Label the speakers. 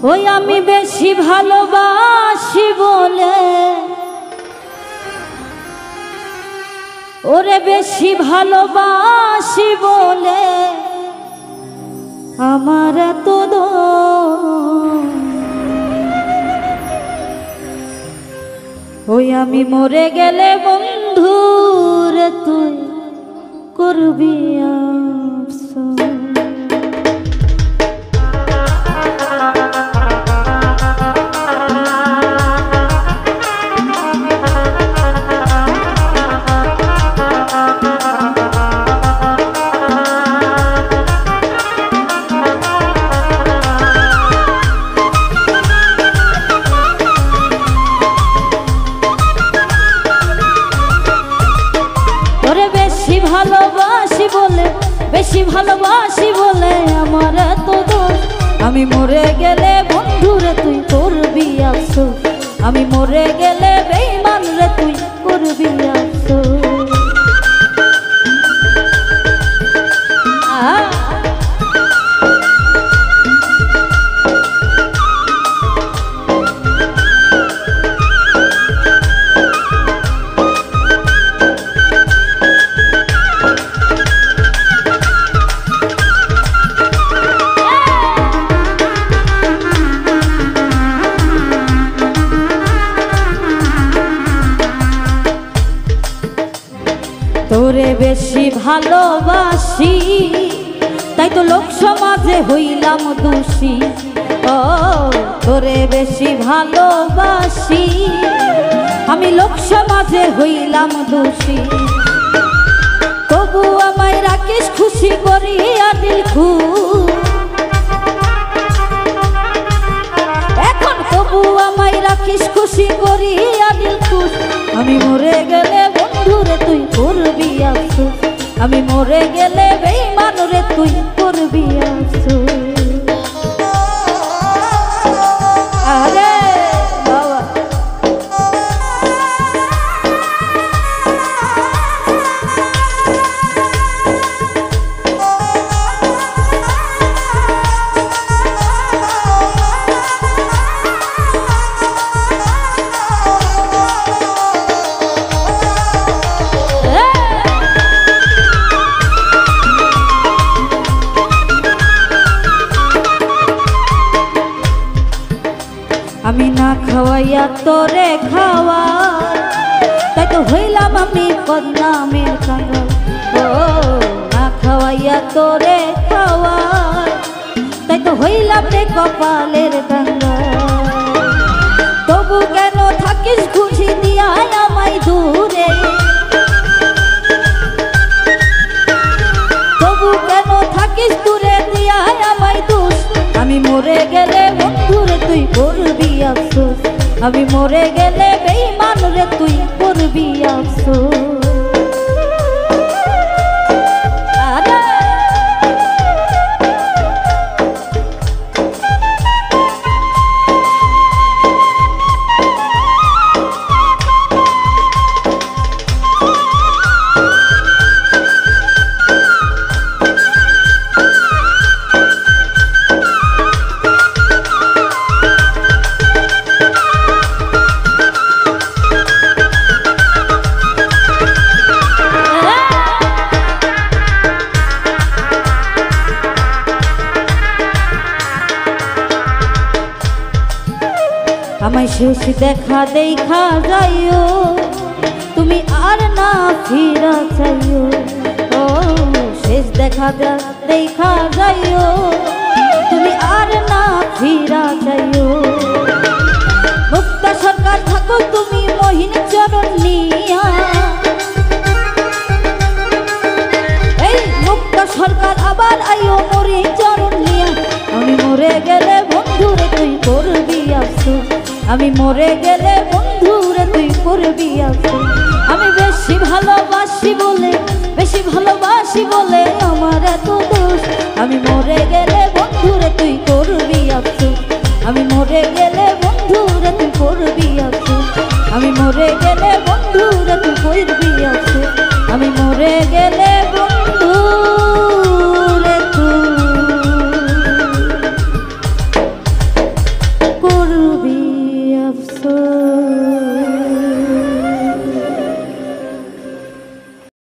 Speaker 1: ওই আমি বেশি ভালোবাসি বলে, ওরে বেশি ভালোবাসি বলে আমার এত দোষ। ওই আমি মরে গেলে বন্ধু রে তুই করবি আফসোস। ভালোবাসি বলে বেশি ভালোবাসি বলে আমার এত দোষ। আমি মরে গেলে বন্ধু রে তুই করবি আফসোস। আমি মরে গেলে বেঈমান রে তুই করবি আফসোস। তোরে বেশি ভালোবাসি তাই তো লোক সমাজে হইলাম দোষী। ও তোরে বেশি ভালোবাসি আমি লোক সমাজে হইলাম দোষী। তবু আমায় রাখিস খুশি করিয়া দিল খুশ। এখন তবু আমায় রাখিস খুশি করিয়া দিল খুশ। আমি মরে গেলে বন্ধু রে তুই করবি আফসোস। আমি মরে গেলে বেঈমান রে তুই করবি আফসোস। আরে বাবা আমি না খাওয়াইয়া তোরে খাওয়া তাই তো হইলাম আমি বদনামের কাঙ্গাল। ও না খাওয়াইয়া তোরে খাওয়া তাই তো হইলাম রে কপালের কাঙ্গাল। তবু কেন থাকিস খুশি দিয়া আমায় দূরে। তবু কেন থাকিস দূরে দিয়া আমায় দোষ। আমি মরে গেলে বন্ধু রে তুই করবি আফসোস। আমি মরে গেলে বেঈমান রে তুই করবি আফসোস। আমায় শেষ দেখা দেখা যাইও তুমি আর না ফিরা চাইও। ও শেষ দেখা দেখা যাইও তুমি আর না ফিরা চাইও। মুক্তা সরকার থাকো তুমি মোহিনী চরণ নিয়া। এই মুক্তা সরকার আবার আইও মোহিনী চরণ নিয়া। আমি মরে গেলে বন্ধু রে তুই করবি আফসোস। আমি মরে গেলে বন্ধু রে তুই করবি আফসোস। আমি বেশি ভালোবাসি বলে বেশি ভালোবাসি বলে আমার এত দোষ। আমি মরে গেলে বন্ধু রে তুই করবি আফসোস। আমি মরে গেলে